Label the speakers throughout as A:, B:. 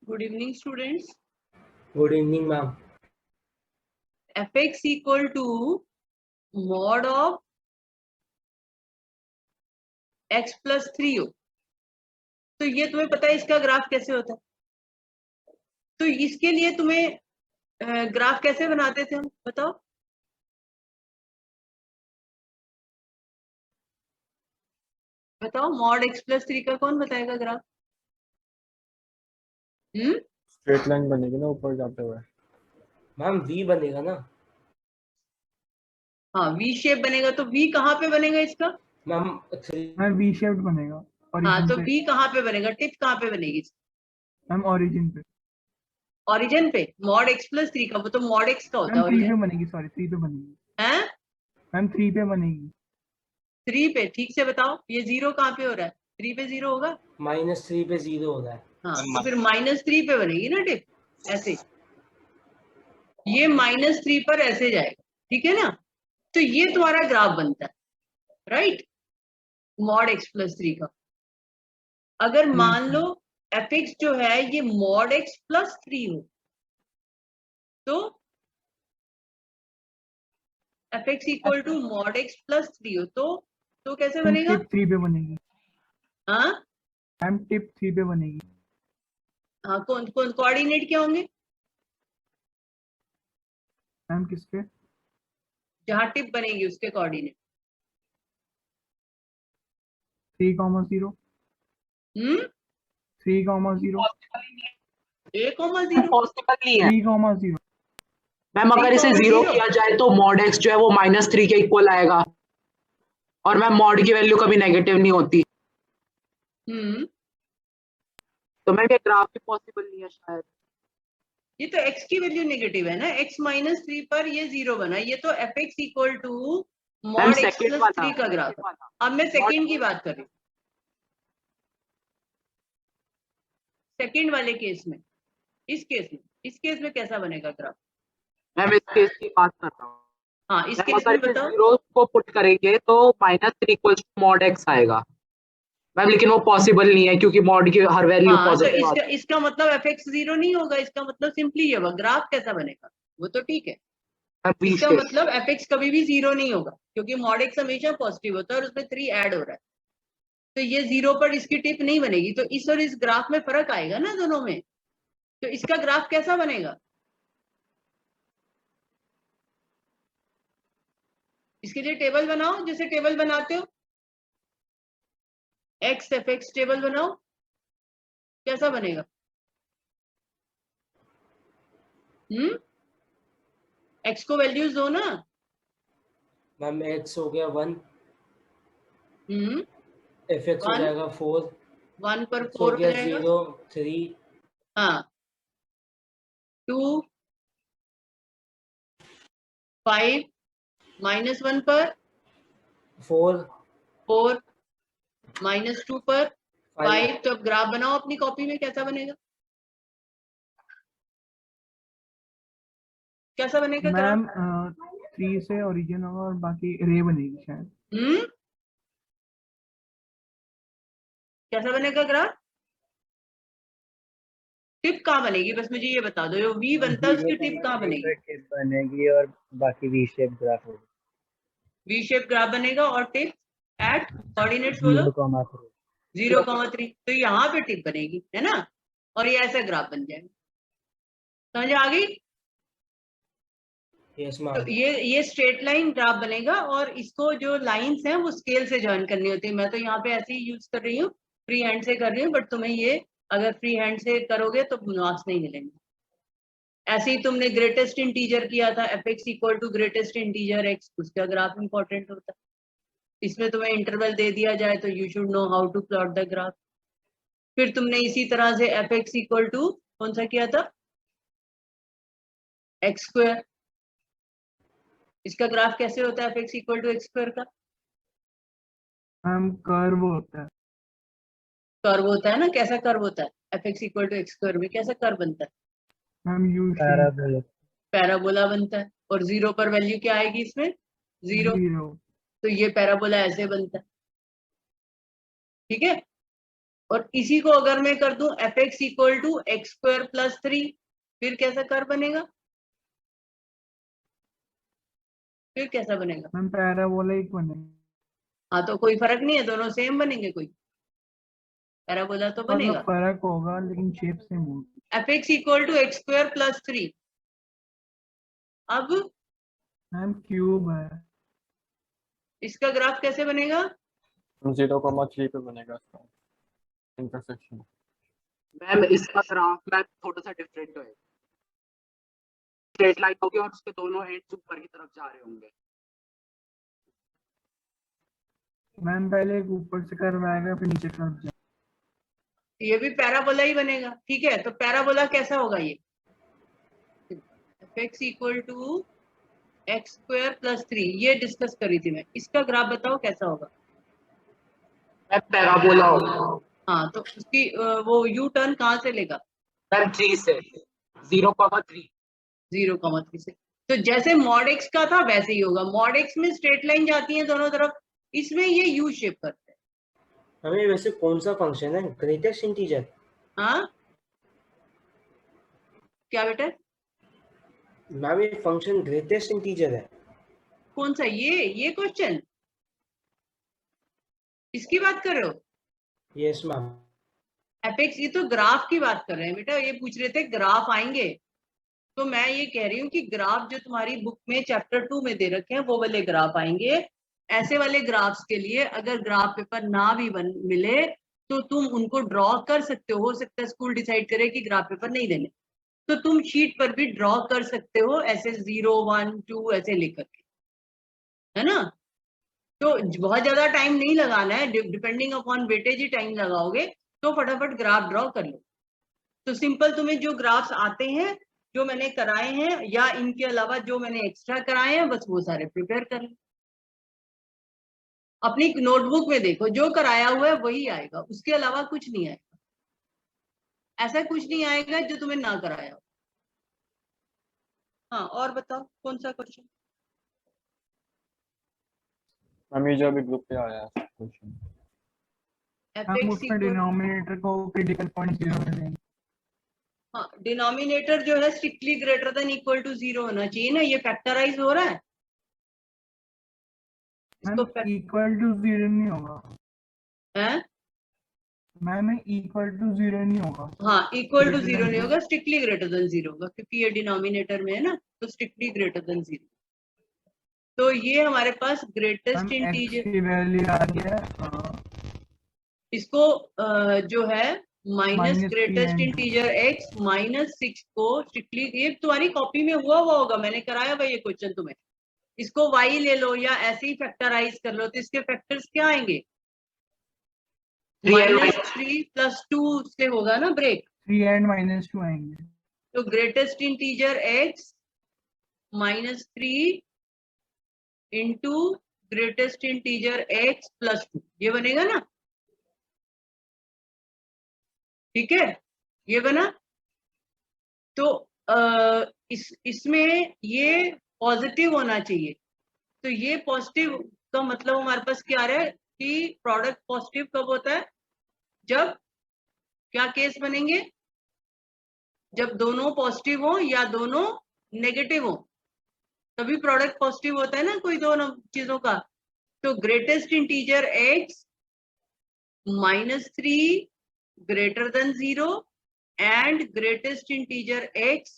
A: Good evening, students.
B: Good evening, ma'am.
A: Fx equal to mod of x plus 3 हो तो ये तुम्हें पता है इसका ग्राफ कैसे होता है? तो इसके लिए तुम्हें ग्राफ कैसे बनाते थे हम बताओ? बताओ मॉड x plus 3 का कौन बताएगा ग्राफ?
C: स्ट्रेट लाइन बनेगी ना ऊपर जाते हुए।
B: मैम वी बनेगा ना?
A: हाँ वी शेप बनेगा। तो वी कहाँ पे बनेगा इसका?
B: मैम
C: वी शेप्ड बनेगा।
A: हाँ तो वी कहाँ पे बनेगा? टिप कहाँ पे बनेगी?
C: मैम ओरिजिन पे।
A: ओरिजिन पे मॉड x plus 3 का, वो तो मॉड x का होता है।
C: मैम 3 पे बनेगी, सॉरी 3 पे बनेगी।
A: हैं?
C: मैम 3 पे बनेगी।
A: 3 पे? ठीक से बताओ ये जीरो कहाँ पे हो रहा है? 3 पे जीरो होगा?
B: -3 पे 0 हो रहा है।
A: हाँ तो फिर -3 पे बनेगी ना टिप, ऐसे। ये -3 पर ऐसे जाएगा, ठीक है ना? तो ये तुम्हारा ग्राफ बनता है, राइट, मॉड x plus 3 का। अगर मान लो fx जो है ये मॉड x plus 3 हो तो fx equal to mod x plus 3 हो तो कैसे बनेगा?
C: टिप 3 पे बनेगी।
A: हाँ
C: मैम टिप 3 पे बनेगी।
A: हाँ, कौन कौन कोऑर्डिनेट क्या होंगे?
C: मैम किसके?
A: जहां टिप बनेगी उसके कोऑर्डिनेट।
C: 3,0 3,0
A: a,0
D: पॉसिबल नहीं है
C: 3,0
D: मैम। अगर इसे 0 किया जाए तो मॉड x जो है वो -3 के इक्वल आएगा, और मैम मॉड की वैल्यू कभी नेगेटिव नहीं होती। तो मैम ये ग्राफ भी पॉसिबल नहीं है शायद।
A: ये तो x की वैल्यू नेगेटिव है ना, x -3 पर ये 0 बना। ये तो fx equal to mod x
D: second
A: plus 3 का ग्राफ है। अब मैं सेकंड की बात कर रही हूँ, सेकंड वाले केस में। इस केस में कैसा बनेगा ग्राफ?
D: मैम इस केस की बात कर रहा हूँ।
A: हाँ इस
D: मैम
A: केस
D: अगर
A: में
D: इसे
A: बताओ।
D: 0 को पुट करेंगे तो -3 इक्वल टू मॉड x आएगा मैम, लेकिन वो पॉसिबल नहीं है क्योंकि मॉड की हर वैल्यू
A: हाँ तो
D: पॉजिटिव।
A: इसका मतलब fx 0 नहीं होगा। इसका मतलब सिंपली ये होगा। ग्राफ कैसा बनेगा वो तो ठीक है, इसका मतलब fx कभी भी 0 नहीं होगा क्योंकि मॉड x हमेशा पॉजिटिव होता है और उसमें 3 ऐड हो रहा है। तो ये 0 पर इसकी टिप नहीं बनेगी। तो इस और इस ग्राफ में फर्क आएगा ना दोनों में। तो इसका ग्राफ कैसा बनेगा? इसके लिए टेबल बनाओ, जैसे टेबल बनाते हो x fx टेबल बनाओ। कैसा बनेगा? x को वैल्यूज दो ना।
B: मैम x हो गया 1, fx हो
A: 1
B: जाएगा 4,
A: 1 पर 4
B: हो
A: हो
B: गया
A: जाएगा।
B: 0 3,
A: हाँ 2 5 -1 पर
B: 4
A: 4 -2 पर 5। तो अब ग्राफ बनाओ अपनी कॉपी में। कैसा बनेगा? कैसा बनेगा ग्राफ?
C: मैम 3 से ओरिजिन होगा और बाकी रे बनेगी शायद।
A: कैसा बनेगा ग्राफ? टिप कहाँ बनेगी बस मुझे ये बता दो। जो वी बनता है उसकी टिप कहाँ बनेगी?
E: टिप बनेगी और बाकी वी शेप ग्राफ होगा।
A: वी शेप ग्राफ बनेगा और टिप एट कोऑर्डिनेट्स बोलो 0,3। तो यहाँ पे टिप बनेगी, है ना? और ये ऐसा ग्राफ बन जाएगा। समझ आ गई?
B: यस
A: तो
B: मैम।
A: ये स्ट्रेट लाइन ग्राफ बनेगा और इसको जो लाइंस हैं वो स्केल से ज्वाइन करनी होती है। मैं तो यहाँ पे ऐसे ही यूज कर रही हूँ, फ्री हैंड से कर रही हूँ, बट तुम्हें ये अगर फ्री हैंड से करोगे तो मार्क्स नहीं मिलेंगे। ऐसे ही तुमने ग्रेटेस्ट इंटीजर किया था, fx equal to greatest integer x, उसका ग्राफ इंपॉर्टेंट होता है। इसमें तुम्हें इंटरवल दे दिया जाए तो you should know how to plot the graph. फिर तुमने इसी तरह से fx इक्वल टू कौन सा किया था? X square. इसका ग्राफ कैसे होता है fx equal to x square का?
C: मैम कर्व होता है।
A: कर्व होता है ना? कैसा कर्व होता है fx equal to x square में? कैसा कर्व बनता है?
C: मैम यू
A: पैराबोला बनता है। और 0 पर वैल्यू क्या आएगी इसमें? 0। तो ये पैराबोला ऐसे बनता है, ठीक है? और इसी को अगर मैं कर दूं f x equal to x square plus 3, फिर कैसा कर्व बनेगा? फिर कैसा बनेगा?
C: मैम पैराबोलिक बनेगा।
A: हाँ तो कोई फर्क नहीं है, दोनों सेम बनेंगे, कोई पैराबोला तो
C: मतलब
A: बनेगा।
C: फर्क होगा लेकिन शेप सेम होगी।
A: F x equal to x square plus 3, अब
C: मैम क्यूब है।
A: इसका ग्राफ कैसे बनेगा?
F: 0,3 पे बनेगा इसका इंटरसेक्शन।
D: मैम इसका ग्राफ मैम थोड़ा सा डिफरेंट है, स्ट्रेट लाइन होगी और उसके दोनों एंड्स ऊपर की तरफ जा रहे होंगे।
C: मैम पहले एक ऊपर से कर्व आएगा फिर नीचे कर्व जाएगा।
A: ये भी पैराबोला ही बनेगा, ठीक है। तो पैराबोला कैसा होगा? ये f x equal to x square plus 3, ये डिस्कस करी थी मैं। इसका ग्राफ बताओ कैसा होगा?
D: मैम पैराबोला होगा।
A: हाँ तो उसकी वो यू टर्न कहाँ से लेगा?
D: मैम 3 से 0,3।
A: 0,3 से। तो जैसे मॉड एक्स का था वैसे ही होगा। मॉड एक्स में स्ट्रेट लाइन जाती है दोनों तरफ, इसमें ये यू शेप करते हैं।
B: हमें वैसे कौन सा फंक्शन है? Greatest integer?
A: हाँ क्या बेटा?
B: मैम ये फंक्शन ग्रेटेस्ट इंटीजर है?
A: कौन सा? ये क्वेश्चन इसकी बात कर रहे हो?
B: Yes ma'am.
A: एफ एक्स, ये तो ग्राफ की बात कर रहे हैं बेटा। ये पूछ रहे थे ग्राफ आएंगे, तो मैं ये कह रही हूँ कि ग्राफ जो तुम्हारी बुक में चैप्टर 2 में दे रखे हैं वो वाले ग्राफ आएंगे। ऐसे वाले ग्राफ्स के लिए अगर ग्राफ पेपर ना भी मिले तो तुम उनको ड्रॉ कर सकते हो सकता है स्कूल डिसाइड करे कि ग्राफ पेपर नहीं देने, तो तुम शीट पर भी ड्रॉ कर सकते हो ऐसे 0, 1, 2 ऐसे लेकर के, है ना। तो बहुत ज्यादा टाइम नहीं लगाना है, डिपेंडिंग अपॉन वेटेज ही टाइम लगाओगे, तो फटाफट ग्राफ ड्रॉ कर लो। तो सिंपल तुम्हें जो ग्राफ्स आते हैं जो मैंने कराए हैं या इनके अलावा जो मैंने एक्स्ट्रा कराए हैं बस वो सारे प्रिपेयर कर लो। अपनी नोटबुक में देखो जो कराया हुआ है वही आएगा, उसके अलावा कुछ नहीं आएगा। ऐसा कुछ नहीं आएगा जो तुम्हें ना कराया हो। हाँ और बताओ कौन सा क्वेश्चन?
F: मम्मी जो अभी ग्रुप पे आया है क्वेश्चन,
C: हम उसमें डिनोमिनेटर को क्रिटिकल पॉइंट 0 में देंगे।
A: हाँ डिनोमिनेटर जो है strictly greater than equal to 0 होना चाहिए ना। ये फैक्टराइज हो रहा है,
C: मैम इक्वल टू 0 नहीं होगा।
A: हैं?
C: मैम इक्वल टू 0 नहीं होगा।
A: हाँ इक्वल टू 0 नहीं होगा, स्ट्रिक्टली ग्रेटर देन 0 होगा, क्योंकि ये डिनोमिनेटर में है ना, तो स्ट्रिक्टली ग्रेटर देन 0। तो ये हमारे पास ग्रेटेस्ट इंटीजर
C: की वैल्यू आ गया,
A: इसको जो है माइनस ग्रेटेस्ट
C: -3
A: इंटीजर x -6 को स्ट्रिक्टली, ये तुम्हारी कॉपी में हुआ होगा, मैंने कराया भाई ये क्वेश्चन तुम्हें। इसको y ले लो या ऐसे ही फैक्टराइज कर लो, तो इसके फैक्टर्स क्या आएंगे? -3 + 2 से होगा ना ब्रेक,
C: 3 एंड -2 आएंगे।
A: तो greatest integer x -3 into greatest integer x + 2, ये बनेगा ना, ठीक है, ये बना। तो इसमें ये पॉजिटिव होना चाहिए, तो ये पॉजिटिव का मतलब हमारे पास क्या आ रहा है कि प्रोडक्ट पॉजिटिव कब होता है? जब क्या केस बनेंगे? जब दोनों पॉजिटिव हो या दोनों नेगेटिव हो, तभी प्रोडक्ट पॉजिटिव होता है ना, कोई दोनों चीजों का। तो greatest integer x -3 greater than 0 and greatest integer x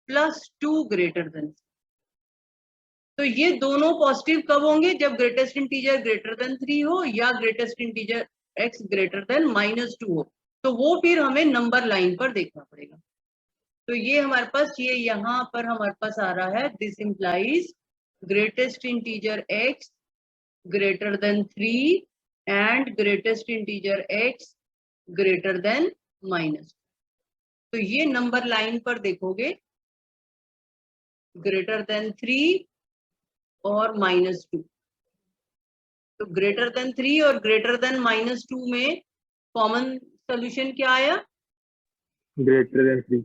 A: plus 2 greater than 0। तो ये दोनों पॉजिटिव कब होंगे? जब ग्रेटेस्ट इंटीजर ग्रेटर देन 3 हो या greatest integer x greater then -2 हो, तो वो फिर हमें नंबर लाइन पर देखना पड़ेगा। तो ये हमारे पास, ये यहाँ पर हमारे पास आ रहा है, this implies greatest integer x greater then 3 and greatest integer x greater then -2। तो ये नंबर लाइन पर देखोगे ग्रेटर देन 3 और -2। तो ग्रेटर देन 3 और ग्रेटर देन -2 में कॉमन सोल्यूशन क्या आया?
F: Greater than 3।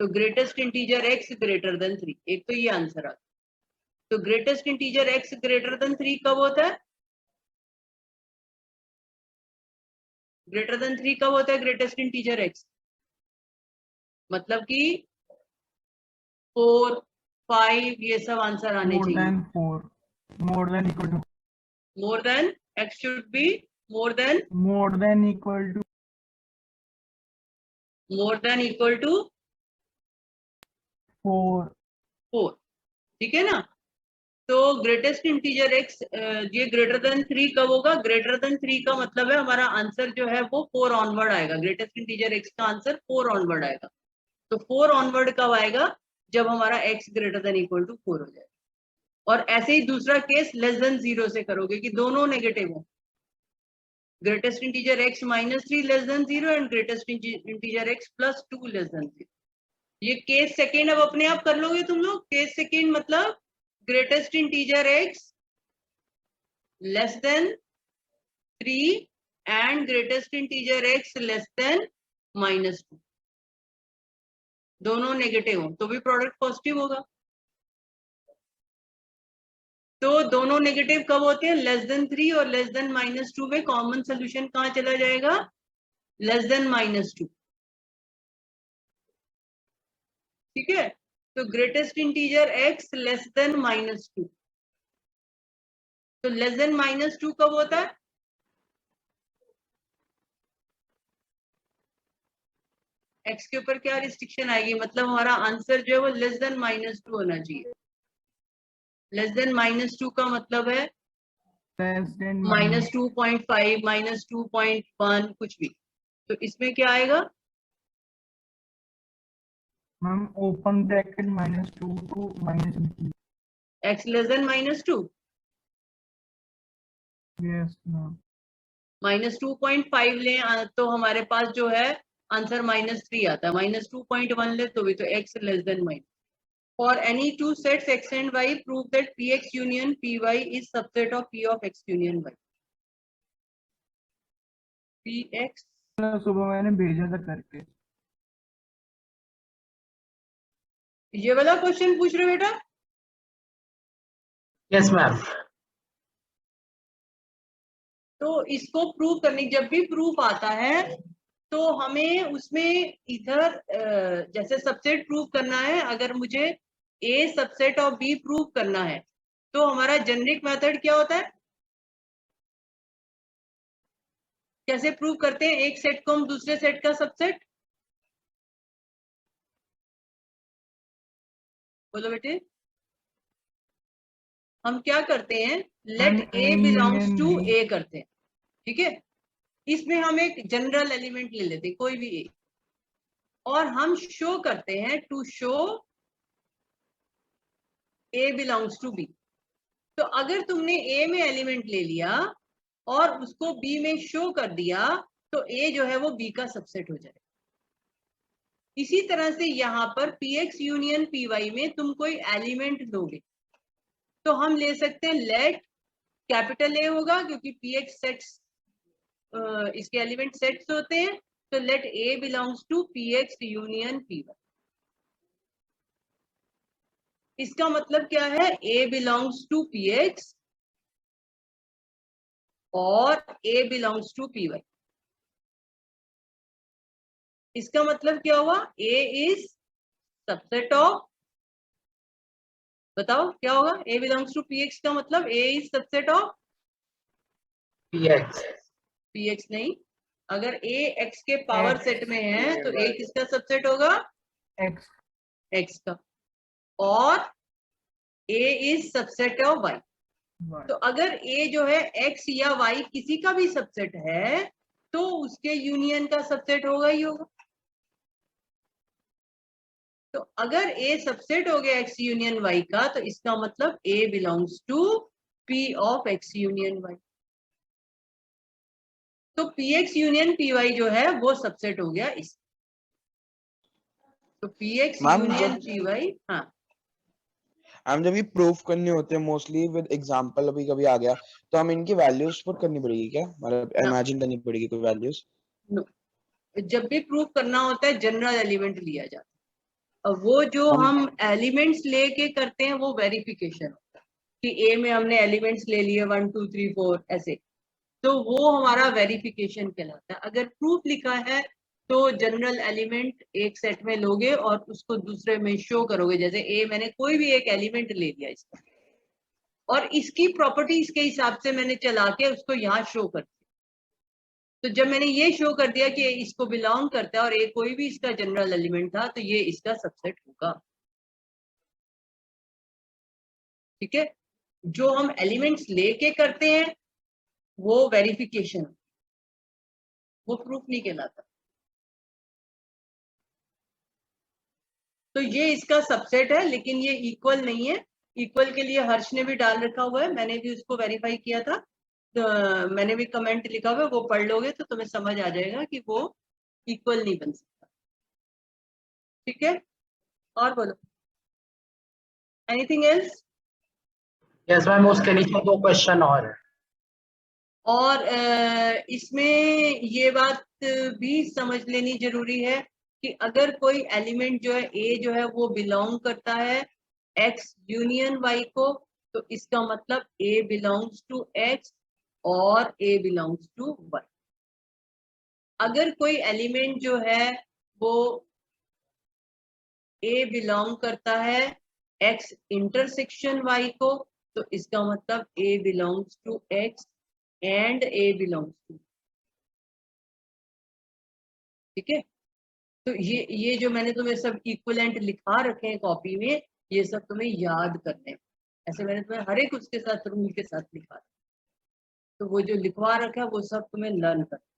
A: तो greatest integer x greater then 3, एक तो ये आंसर आ गया। तो greatest integer x greater then 3 कब होता है? ग्रेटर देन 3 कब होता है ग्रेटेस्ट इंटीजर एक्स? मतलब कि 4, 5 ये सब आंसर आने
C: more
A: चाहिए.
C: than 4, more than equal to,
A: More than, x should be more than
C: equal to
A: more than equal to
C: 4.
A: 4. ठीक है ना? तो ग्रेटेस्ट इंटीजर एक्स ये ग्रेटर देन 3 कब होगा? ग्रेटर देन 3 का मतलब है हमारा आंसर जो है वो 4 ऑनवर्ड आएगा. ग्रेटेस्ट इंटीजर एक्स का आंसर 4 ऑनवर्ड आएगा. तो 4 ऑनवर्ड कब आएगा? जब हमारा x greater than equal to 4 हो जाए. और ऐसे ही दूसरा केस लेस देन 0 से करोगे कि दोनों नेगेटिव हो. Greatest integer x -3 less than 0 and greatest integer x +2 less than 0. ये केस सेकेंड अब अपने आप कर लोगे तुम लोग. केस सेकेंड मतलब greatest integer x less than 3 and greatest integer x less than -2. दोनों नेगेटिव हो तो भी प्रोडक्ट पॉजिटिव होगा. तो दोनों नेगेटिव कब होते हैं? लेस देन 3 और लेस देन -2 में कॉमन सोल्यूशन कहाँ चला जाएगा? Less than -2. ठीक है. तो greatest integer x less than -2. तो लेस देन -2 कब होता है? x के ऊपर क्या रिस्ट्रिक्शन आएगी? मतलब हमारा आंसर जो है वो लेस देन -2 होना चाहिए. लेस देन -2 का मतलब है
C: less than
A: -2.5 -2.1 कुछ भी. तो इसमें क्या आएगा?
C: Ma'am open bracket -2 to -2.
A: x less than -2.
C: Yes ma'am.
A: -2.5 लें तो हमारे पास जो है आंसर -3 आता है. -2.1 ले तो भी तो x less than -. For any two sets x and y, prove that px union py is subset of p of x union y. px
C: सुबह मैंने भेजा था करके.
A: ये वाला क्वेश्चन पूछ रहे हो बेटा?
D: Yes ma'am.
A: तो इसको प्रूव करने, जब भी प्रूफ आता है तो हमें उसमें इधर जैसे सबसेट प्रूव करना है. अगर मुझे a subset of b prove करना है तो हमारा जेनेरिक मेथड क्या होता है? कैसे प्रूव करते हैं एक सेट को हम दूसरे सेट का सबसेट? बोलो बेटे. हम क्या करते हैं? Let a belongs to a करते हैं. ठीक है. इसमें हम एक जनरल एलिमेंट ले लेते हैं कोई भी a और हम शो करते हैं to show a belongs to b. तो अगर तुमने a में एलिमेंट ले लिया और उसको b में शो कर दिया तो a जो है वो b का सबसेट हो जाएगा. इसी तरह से यहाँ पर px यूनियन py में तुम कोई एलिमेंट लोगे तो हम ले सकते हैं लेट कैपिटल A होगा क्योंकि px सेट्स इसके एलिमेंट सेट्स होते हैं. तो let a belongs to px union py. इसका मतलब क्या है? a बिलोंग्स टू px और a बिलोंग्स टू py. इसका मतलब क्या हुआ? a इज सबसेट ऑफ, बताओ क्या होगा? a बिलोंग्स टू px का मतलब a is subset of px नहीं. अगर a x के पावर सेट में है तो a किसका सबसेट होगा? x का. और a is subset of y. तो अगर a जो है x या y किसी का भी सबसेट है तो उसके यूनियन का सबसेट होगा ही होगा. तो अगर a सबसेट हो गया x यूनियन y का तो इसका मतलब a belongs to p of x union y. तो px यूनियन py जो है वो सबसेट हो गया इस. तो px यूनियन py. हाँ
G: हम जब ये प्रूफ करने होते हैं मोस्टली विद एग्जांपल अभी कभी आ गया तो हम इनकी वैल्यूज पुट करनी पड़ेगी क्या? मतलब इमेजिन करनी पड़ेगी कोई वैल्यूज?
A: नो. जब भी प्रूफ करना होता है जनरल एलिमेंट लिया जाता है और वो जो हम एलिमेंट्स लेके करते हैं वो वेरिफिकेशन होता है कि a में हमने एलिमेंट्स ले लिए 1 2 3 4 ऐसे. तो वो हमारा वेरिफिकेशन कहलाता है। अगर प्रूफ लिखा है तो जनरल एलिमेंट एक सेट में लोगे और उसको दूसरे में शो करोगे। जैसे ए, मैंने कोई भी एक एलिमेंट ले लिया इसका और इसकी प्रॉपर्टीज के हिसाब से मैंने चला के उसको यहाँ शो कर दिया। तो जब मैंने ये शो कर दिया कि इसको बिलोंग करता है और ए कोई भी इसका जनरल एलिमेंट था, तो ये इसका सबसेट होगा। ठीक है, जो हम एलिमेंट्स लेके करते हैं वो वेरिफिकेशन, वो प्रूफ नहीं कहलाता। तो ये इसका सबसेट है, लेकिन ये इक्वल नहीं है। इक्वल के लिए हर्ष ने भी डाल रखा हुआ है, मैंने भी उसको वेरीफाई किया था, तो मैंने भी कमेंट लिखा हुआ है, वो पढ़ लोगे तो तुम्हें समझ आ जाएगा कि वो इक्वल नहीं बन सकता। ठीक है, और बोलो, एनीथिंग एल्स?
D: यस मैम, उसके नीचे 2 क्वेश्चन और है।
A: और इसमें ये बात भी समझ लेनी जरूरी है कि अगर कोई एलिमेंट जो है ए जो है वो बिलोंग करता है एक्स यूनियन वाई को, तो इसका मतलब ए बिलोंग्स टू एक्स और ए बिलोंग्स टू वाई। अगर कोई एलिमेंट जो है वो ए बिलोंग करता है एक्स इंटरसेक्शन वाई को, तो इसका मतलब a belongs to x and a belongs to. ठीक है, तो ये जो मैंने तुम्हें सब इक्विवेलेंट लिखा रखे हैं कॉपी में, ये सब तुम्हें याद करने हैं। ऐसे मैंने तुम्हें हर एक उसके साथ रूल के साथ लिखा, तो वो जो लिखवा रखा है वो सब तुम्हें लर्न करना।